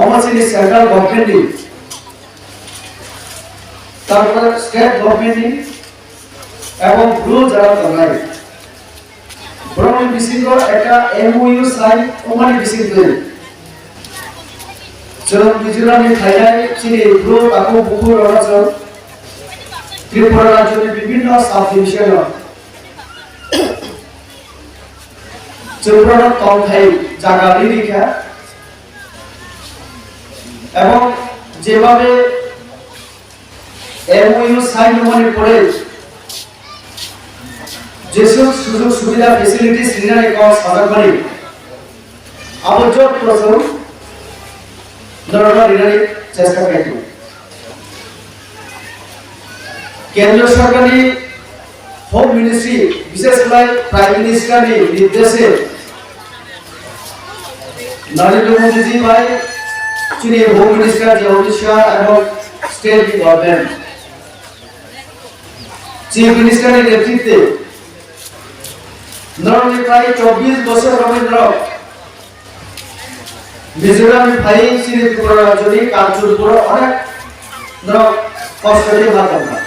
অমাচিনি central গভর্নমেন্টনি তারপরে state গভর্নমেন্টনি এবং blue যারা তনাই ব্রহ্মনি বিসিং একটা এমওইউ সাইন ওমানি বিসিং করে जों मिजोरामनि थायनाय चिनि ब्लु ताकु बुकु अरुणाचल त्रिपुरा राज्यनि विभिन्न साब डिविजन त्रिपुरा तंथाय जागानि रिखा এবং যেভাবে এমওইউ সাইন মানে পড়ে যেসব সুযোগ সুবিধা ফ্যাসিলিটিস রিনারে কম সাজাবানি আবশ্যক প্রয়োজন রিনারে চেষ্টা করব কেন্দ্র সরকারি হোম মিনিস্ট্রি বিশেষ করে প্রাইম মিনিস্টারের নির্দেশে নরেন্দ্র মোদী জি ভাই চীনের হোম মিনিস্টার যে অমিত শাহ এবং স্টেট গভর্নমেন্ট চিফ মিনিস্টারের নেতৃত্বে নরওয়ে প্রায় 24 বছর রবীন্দ্র মিজোরাম ভাই চিনি ত্রিপুরা রাজ্যে কালচুর পুরো অনেক কষ্ট দিয়ে ভাবতাম না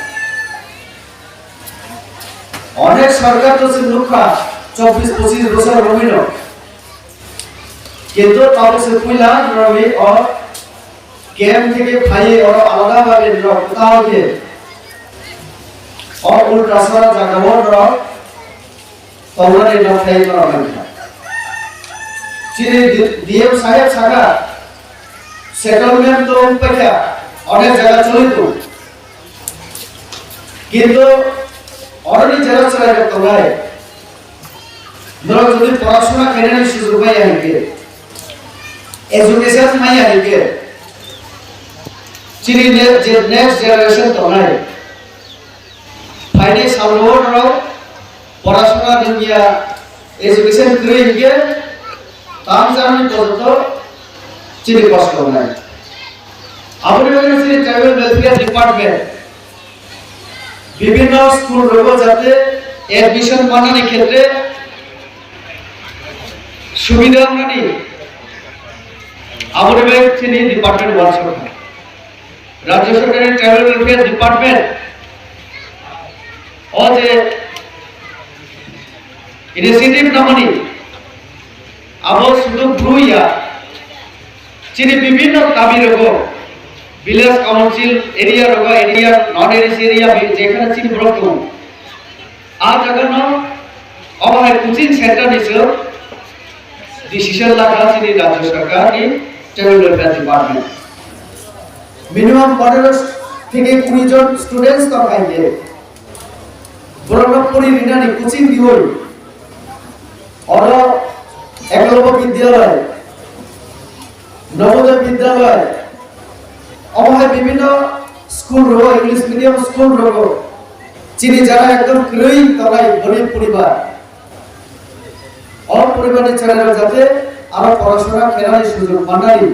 অনেক সরকার তো লোকা 24-25 বছর রবীন্দ্র কিন্তু তাও সে পুইলা রবি ও কেম থেকে ভাই ও আলাদা ভাবে কোথাও গিয়ে और उल्ट्रासाउंड जागाओ रो तौलानि नथाय नरमानखा चिनि डीएम साहेब सागा सेटलमेंट तो पैसा अनेक জায়গা চলিতো কিন্তু অনেক জায়গা চলে গেল ভাই ধরো যদি পড়াশোনা কেনার সুযোগ পাই আইকে এডুকেশন মাই আইকে চিনি যে নেক্সট জেনারেশন তো নাই फाइने सालवर राव पढ़ाशोना दुनिया एजुकेशन करे के ताम जाने पड़तो चिनी कष्ट होना है अपने वजह से ट्राइबल वेलफेयर डिपार्टमेंट विभिन्न स्कूल रोगो जाते एडमिशन बनाने क्षेत्र सुविधा नहीं अपने वजह से डिपार्टमेंट वार्षिक राज्य सरकार ट्राइबल वेलफेयर डिपार्टमेंट और जे इनिशिएटिव नमनी अब शुद्ध ग्रुया चिनी विभिन्न दाबी रगो विलेज काउंसिल एरिया रगो एरिया नॉन एरिया एरिया जेखाने चिनी ब्लॉक दं आ जगनो अब है कोचिंग सेंटर निसो डिसीजन लागा चिनी राज्य सरकार नि ट्राइबल वेलफेयर डिपार्टमेंट मिनिमाम 15 থেকে 20 জন স্টুডেন্টস তো পাইবে বরণপুরি রিনানি কোচিং দিওই और একলব্য বিদ্যালয় নবোদয় বিদ্যালয় অবহে বিভিন্ন স্কুল রো ইংলিশ মিডিয়াম স্কুল রো চিনি যারা একদম ক্রই তলাই গরিব পরিবার অল পরিবারের ছেলেরা যাতে আরো পড়াশোনা কেনার সুযোগ পানারি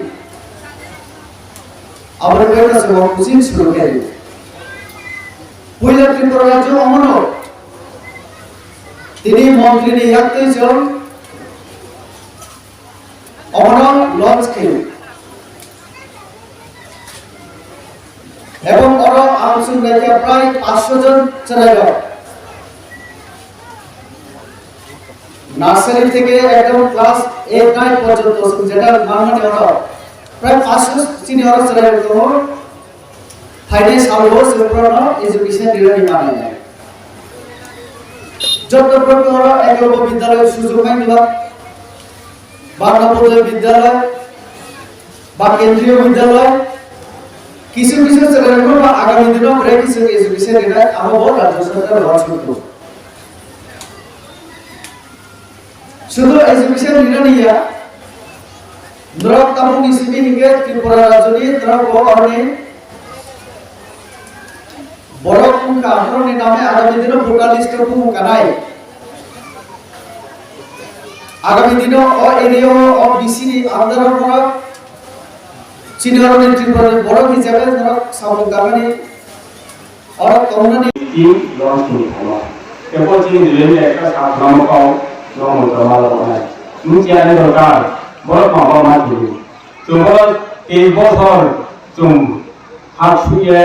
আমরা বেরোতে সব কোচিং শুরু করি পয়লা ত্রিপুরা রাজ্য অমনো তিনি মন্ত্রী নিয়াতে জন অমনো লঞ্চ কে এবং অর আংশুন রেখে প্রায় 500 জন চালাইল নার্সারি থেকে একদম ক্লাস 8-9 পর্যন্ত যেটা মানমানে হলো প্রায় 500 সিনিয়র চালাইল তো फाइनेंस आलो सेप्रनो एजुकेशन डिग्री माने जब प्रकार एकलव्य विद्यालय सुযোগ माइला बारनपुर विद्यालय बा केंद्रीय विद्यालय किछु किछु चलेको बा आगामी दिनो ब्रे किछु एजुकेशन डिग्री आबो राज्य सरकार लॉन्च करतो शुद्ध एजुकेशन डिग्री या द्रव तामु निसिबि हिगे त्रिपुरा राज्यनि द्रव गवर्ने बड़ो कुंका आंदोलन नामे आगामी दिनों भोटार लिस्ट को मुकानाय आगामी दिनों और एरिया और बीसी आंदोलन पर चिन्हर नेतृत्व में बड़ो हिसाब से नरक सामूहिक गाने और कम्युनिटी टीम लॉन्च किया केवल चिन्ह दिल्ली में एक साथ नाम का नाम होता है मुझे आने सरकार बड़ो मामला मार दी तो এই বছর जों हासुये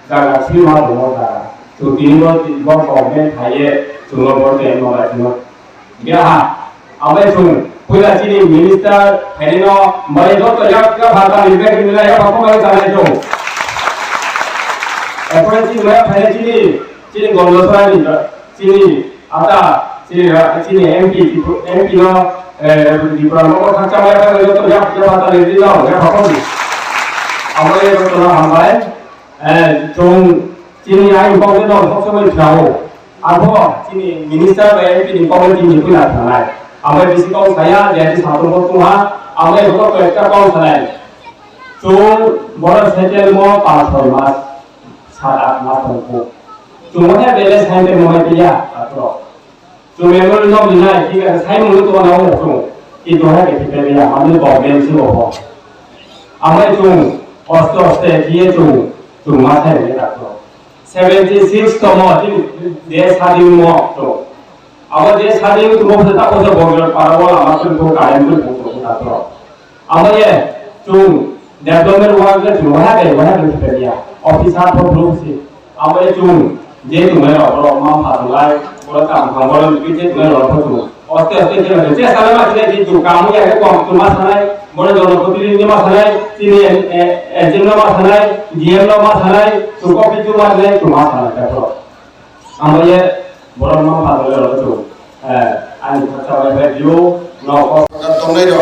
जागा सिमा दङ जागा जों दिनबो गभर्नमेन्ट थायो जोङो बरदे नलाय जोङो गेहा आबै जों फैलासिनि मिनिस्टार थाइनो माय दत याका भाता लिरबाय दिनलाय बाखमाय जानाय दं एफोरनि माय फाइनासिनि चिनि गलसरानि चिनि आता चिनि एमपि नो दिप्रानो थांचामाय दत याका भाता लिरदिनो या बाखमाय आबै रतन हामबाय जों चिनि आइ बावनो दं सब समय थाओ आरो चिनि मिनिस्टार एमपि नि कमिटि नि फैना थानाय आबै बिसिगाव साया जेति सातरबो तुहा आबै हतो कयटा पाउ थानाय जों बड़ सेटेल म 5-6 मास 7-8 मास को जों मने बेले साइन्टे मने पिया आरो जों मेमोल न बिनाय कि साइ मुनु तो नाव जों कि दोहा के पिया माने गभर्नमेन्ट सि हो आबै जों অস্তে দিয়ে जों मा थाइले दाखो 76 तम दिन दे सादिन म तो अब दे सादिन तो बता को बगल पारवा आमाखौ तो कायम को दाखो अब ये जों डेभलपमेन्ट वार्क जों वहा के पिया अफिसार तो ग्रुप से अब ये जों जे तुम्हें और मा फादलाय बड़ा काम खाबर बिजे तुम्हें और तो অস্তে যে সালামা দিলে যে কামু একে কম তোমা থানায় বড় জনপ্রতিনিধি মা থানায় তিনি এজেন্ট মা থানায় জিএম মা থানায় সুকপি তোমা দিলে তোমা থানায় দেখো আমরা বড় মা ফাদলে রতো আনি কথা বাই দিও নক তমনাই র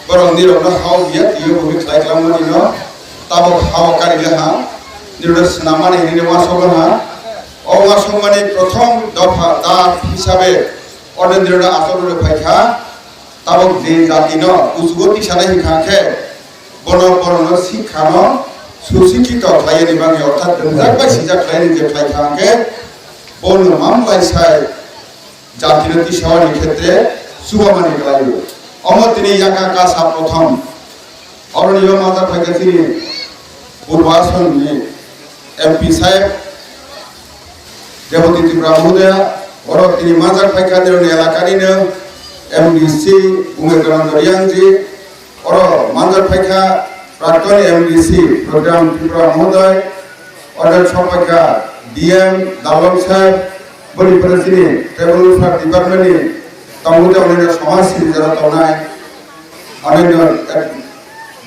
Rwngni ro na haw biya tiyo bumi khlai klamani no tabo haw karile ha নির্দেশ নামানি নির্মা সগনা অমাসমani প্রথম দফা দাঁত হিসাবে অনেন্দ্রনা আচরণে ফাইখা তাবক যে জাতিন উজগতি সানাই হিখাখে বনবরণ শিক্ষান সুশিক্ষিত খাইনি বাঙি অর্থাৎ রংজাক বা সিজাক খাইনি যে ফাইখাখে বন মামলাইসাই জাতিনতি সেবানি ক্ষেত্রে শুভমানি গলাইল অমতিনি ইয়াকা কাসা প্রথম অরণীয় মাতা ফাইখাছি পূর্বাসননি এমপি সাহেব দেবতী ত্রিপুরা মহোদয়া और তিনি মাজার ফাইখাদের এলাকারিনো এমডিসি উমেশচন্দ্র রিয়াংজি और মাজার ফাইখা প্রাক্তন এমডিসি প্রোগ্রাম ত্রিপুরা মহোদয় और সপাইকা ডিএম দালম সাহেব বলি পরিচিনি ট্রাইবাল ওয়েলফেয়ার ডিপার্টমেন্টনি তমুতে অনেক সমাজসেবী যারা তনায় অনেক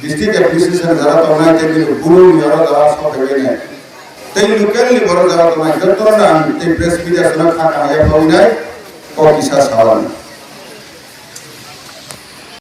ডিস্ট্রিক্ট অ্যাডমিনিস্ট্রেশন যারা তনায় তেমনি গুরু যারা যারা সব এখানে Tei locally baru dapat mengajar turun dan tim press media sudah kakak ayah kau ini kau bisa salam.